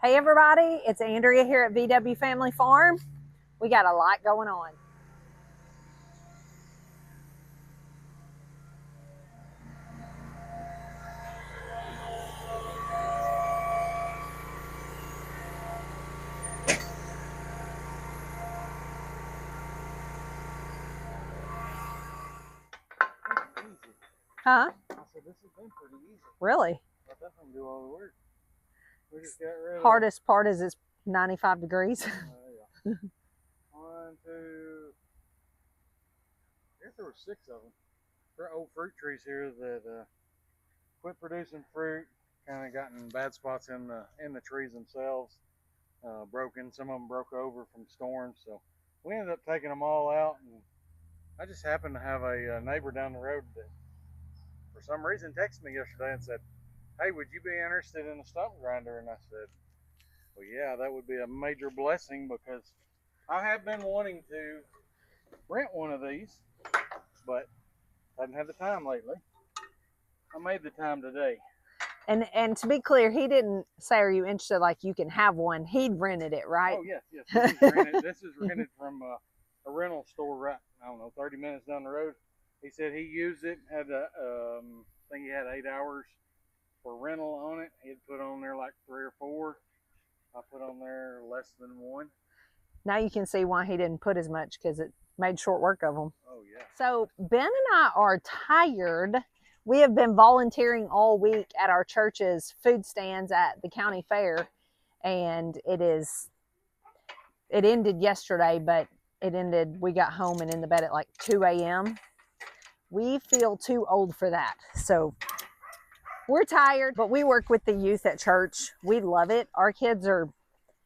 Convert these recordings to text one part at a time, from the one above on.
Hey everybody, it's Andrea here at VW Family Farm. We got a lot going on. Huh? I said, this has been pretty easy. Really? I definitely do all the work. We just got rid of Hardest part is it's 95 degrees. yeah. 1, 2, I guess there were 6 of them. They're old fruit trees here that quit producing fruit, kind of gotten bad spots in the trees themselves, broken. Some of them broke over from storms, so we ended up taking them all out. And I just happened to have a neighbor down the road that, for some reason, texted me yesterday and said, "Hey, would you be interested in a stump grinder?" And I said, well, yeah, that would be a major blessing because I have been wanting to rent one of these, but I haven't had the time lately. I made the time today. And to be clear, he didn't say, are you interested, like you can have one. He'd rented it, right? Oh, yes. This is rented from a rental store right, I don't know, 30 minutes down the road. He said he used it, had I think he had 8 hours for rental on it. He had put on there like 3 or 4. I put on there less than 1. Now you can see why he didn't put as much, because it made short work of them. Oh, yeah. So Ben and I are tired. We have been volunteering all week at our church's food stands at the county fair, and it ended yesterday, but we got home and in the bed at like 2 a.m. We feel too old for that. So we're tired, but we work with the youth at church. We love it. Our kids are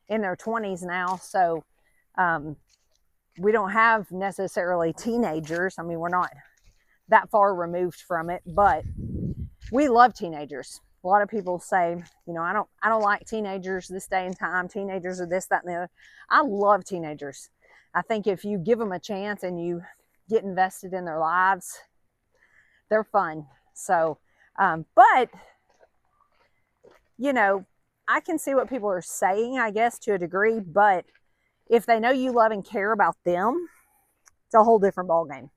in their 20s now, so we don't have necessarily teenagers. I mean, we're not that far removed from it, but we love teenagers. A lot of people say, you know, I don't like teenagers this day and time. Teenagers are this, that, and the other. I love teenagers. I think if you give them a chance and you get invested in their lives, they're fun. So, but, you know, I can see what people are saying, I guess, to a degree, but if they know you love and care about them, it's a whole different ballgame.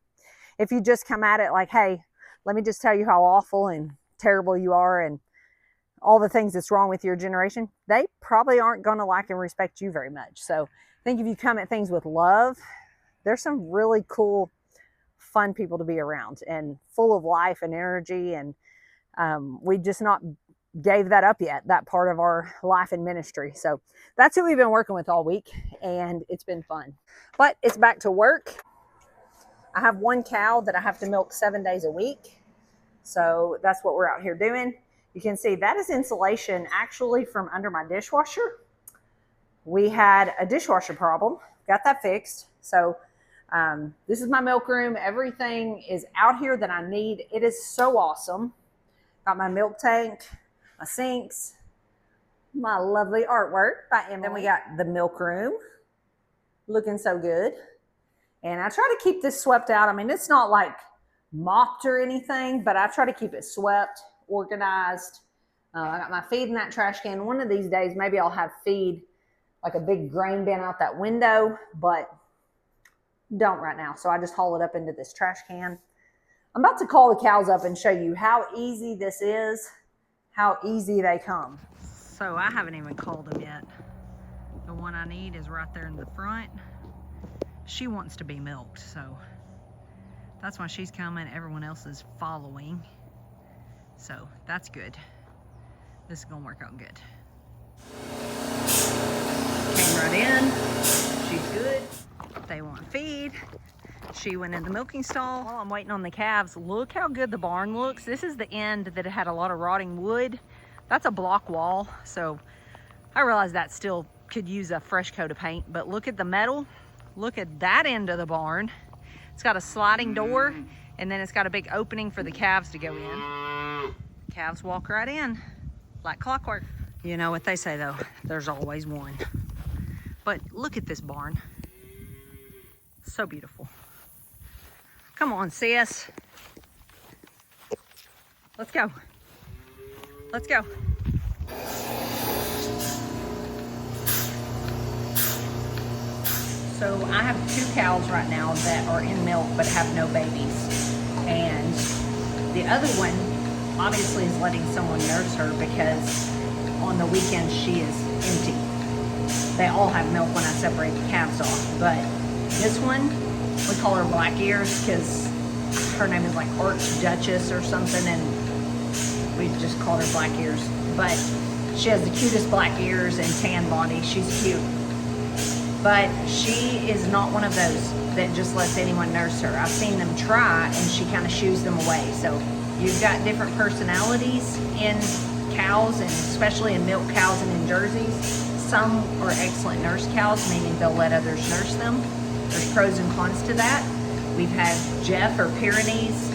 If you just come at it like, hey, let me just tell you how awful and terrible you are and all the things that's wrong with your generation, they probably aren't going to like and respect you very much. So I think if you come at things with love, there's some really cool, fun people to be around and full of life and energy. And we just not gave that up yet, that part of our life and ministry. So that's who we've been working with all week, and it's been fun. But it's back to work. I have one cow that I have to milk 7 days a week. So that's what we're out here doing. You can see that is insulation actually from under my dishwasher. We had a dishwasher problem, got that fixed. So this is my milk room. Everything is out here that I need. It is so awesome. Got my milk tank, my sinks, my lovely artwork by Emily. Then we got the milk room, looking so good. And I try to keep this swept out. I mean, it's not like mopped or anything, but I try to keep it swept, organized. I got my feed in that trash can. One of these days, maybe I'll have feed, like a big grain bin out that window, but don't right now. So I just haul it up into this trash can. I'm about to call the cows up and show you how easy this is, how easy they come. So I haven't even called them yet. The one I need is right there in the front. She wants to be milked, so that's why she's coming. Everyone else is following. So that's good. This is gonna work out good. Came right in. She's good. They want feed. She went in the milking stall. While I'm waiting on the calves, look how good the barn looks. This is the end that it had a lot of rotting wood. That's a block wall, so I realize that still could use a fresh coat of paint, but look at the metal. Look at that end of the barn. It's got a sliding door, and then it's got a big opening for the calves to go in. Calves walk right in like clockwork. You know what they say though, there's always one. But look at this barn. So beautiful. Come on, sis. Let's go. Let's go. So I have 2 cows right now that are in milk but have no babies. And the other one obviously is letting someone nurse her because on the weekends she is empty. They all have milk when I separate the calves off. But this one, we call her Black Ears because her name is like Archduchess or something, and we just called her Black Ears. But she has the cutest black ears and tan body. She's cute. But she is not one of those that just lets anyone nurse her. I've seen them try and she kind of shoos them away. So you've got different personalities in cows, and especially in milk cows and in Jerseys. Some are excellent nurse cows, meaning they'll let others nurse them. There's pros and cons to that. We've had Jeff or Pyrenees.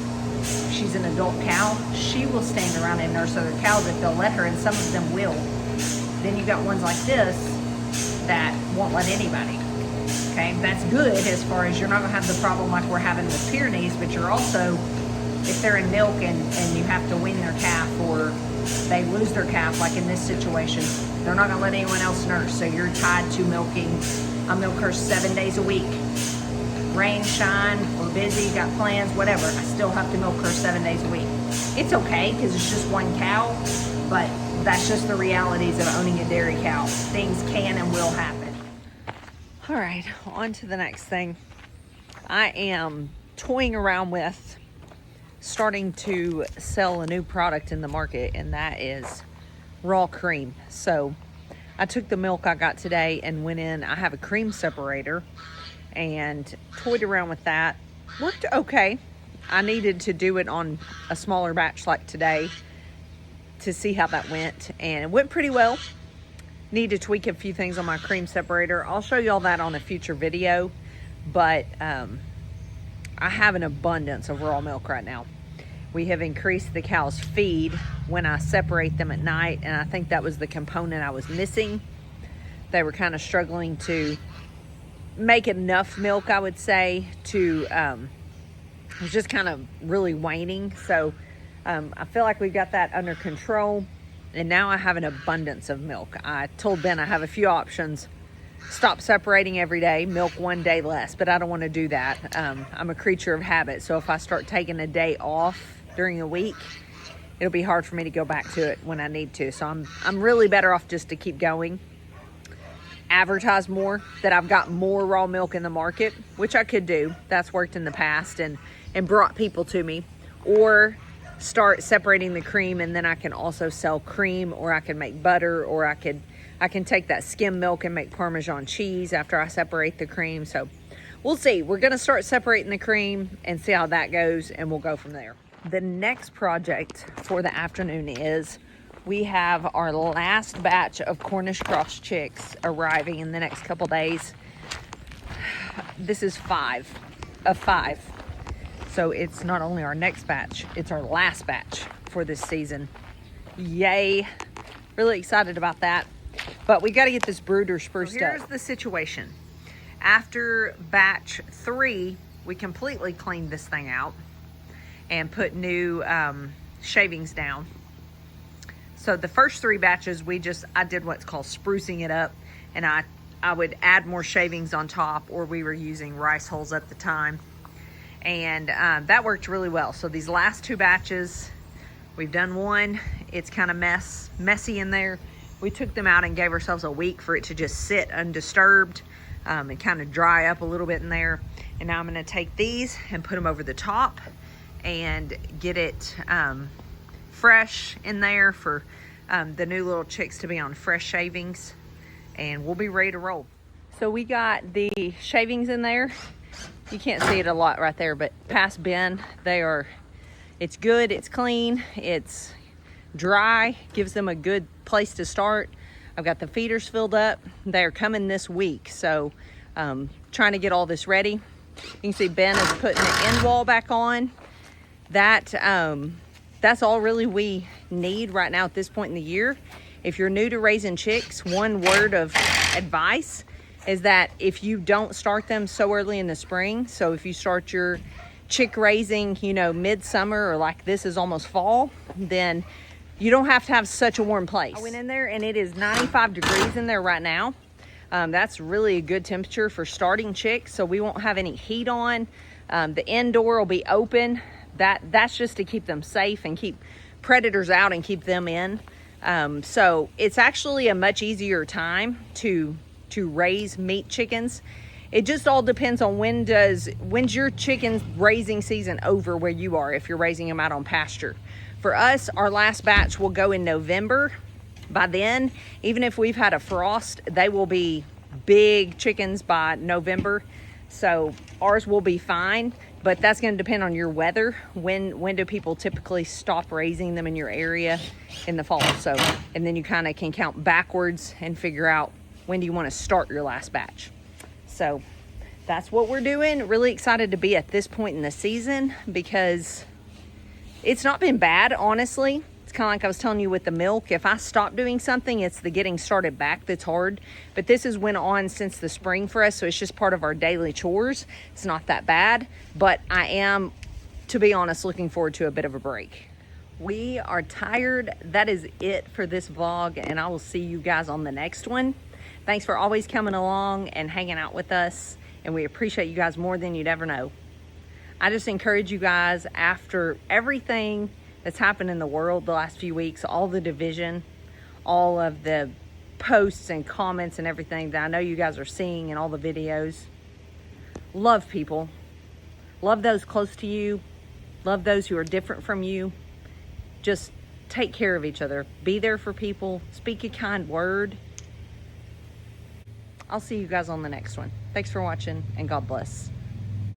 She's an adult cow. She will stand around and nurse other cows if they'll let her, and some of them will. Then you've got ones like this that won't let anybody. Okay, that's good as far as you're not gonna have the problem like we're having with Pyrenees, but you're also, if they're in milk and you have to wean their calf or they lose their calf, like in this situation, they're not gonna let anyone else nurse. So you're tied to milking. I milk her 7 days a week. Rain, shine, we're busy, got plans, whatever. I still have to milk her 7 days a week. It's okay because it's just one cow, but that's just the realities of owning a dairy cow. Things can and will happen. All right, on to the next thing. I am toying around with starting to sell a new product in the market, and that is raw cream. So I took the milk I got today and went in. I have a cream separator and toyed around with that. Worked okay. I needed to do it on a smaller batch like today to see how that went, and it went pretty well. Need to tweak a few things on my cream separator. I'll show you all that on a future video, but I have an abundance of raw milk right now. We have increased the cows' feed when I separate them at night, and I think that was the component I was missing. They were kind of struggling to make enough milk, I would say, to it was just kind of really waning. So I feel like we've got that under control, and now I have an abundance of milk. I told Ben I have a few options. Stop separating every day, milk 1 day less, but I don't want to do that. I'm a creature of habit, so if I start taking a day off during the week, it'll be hard for me to go back to it when I need to. So I'm really better off just to keep going. Advertise more that I've got more raw milk in the market, which I could do. That's worked in the past and brought people to me. Or start separating the cream, and then I can also sell cream, or I can make butter, or I can take that skim milk and make Parmesan cheese after I separate the cream. So we'll see. We're gonna start separating the cream and see how that goes, and we'll go from there. The next project for the afternoon is we have our last batch of Cornish cross chicks arriving in the next couple days. This is 5 of 5. So it's not only our next batch, it's our last batch for this season. Yay. Really excited about that. But we got to get this brooder spruced up. Here's the situation. After batch 3, we completely cleaned this thing out and put new shavings down. So the first 3 batches, I did what's called sprucing it up, and I would add more shavings on top, or we were using rice hulls at the time. And that worked really well. So these last 2 batches, we've done 1. It's kind of messy in there. We took them out and gave ourselves a week for it to just sit undisturbed and kind of dry up a little bit in there. And now I'm gonna take these and put them over the top and get it fresh in there for the new little chicks to be on fresh shavings, and we'll be ready to roll. So we got the shavings in there. You can't see it a lot right there, but past Ben, it's good, it's clean, it's dry, gives them a good place to start. I've got the feeders filled up. They're coming this week, so trying to get all this ready. You can see Ben is putting the end wall back on. That's all really we need right now at this point in the year. If you're new to raising chicks, one word of advice is that if you don't start them so early in the spring, so if you start your chick raising, midsummer, or like this is almost fall, then you don't have to have such a warm place. I went in there and it is 95 degrees in there right now. That's really a good temperature for starting chicks, so we won't have any heat on. The indoor will be open. That's just to keep them safe and keep predators out and keep them in. So it's actually a much easier time to raise meat chickens. It just all depends on when's your chickens raising season over where you are, if you're raising them out on pasture. For us, our last batch will go in November. By then, even if we've had a frost, they will be big chickens by November. So ours will be fine, but that's going to depend on your weather. When do people typically stop raising them in your area in the fall? So, and then you kind of can count backwards and figure out when do you want to start your last batch. So that's what we're doing. Really excited to be at this point in the season because it's not been bad, honestly. It's kind of like I was telling you with the milk. If I stop doing something, it's the getting started back that's hard. But this has went on since the spring for us, so it's just part of our daily chores. It's not that bad, but I am, to be honest, looking forward to a bit of a break. We are tired. That is it for this vlog, and I will see you guys on the next one. Thanks for always coming along and hanging out with us, and we appreciate you guys more than you'd ever know. I just encourage you guys, after everything that's happened in the world the last few weeks, all the division, all of the posts and comments and everything that I know you guys are seeing in all the videos. Love people. Love those close to you. Love those who are different from you. Just take care of each other. Be there for people. Speak a kind word. I'll see you guys on the next one. Thanks for watching, and God bless.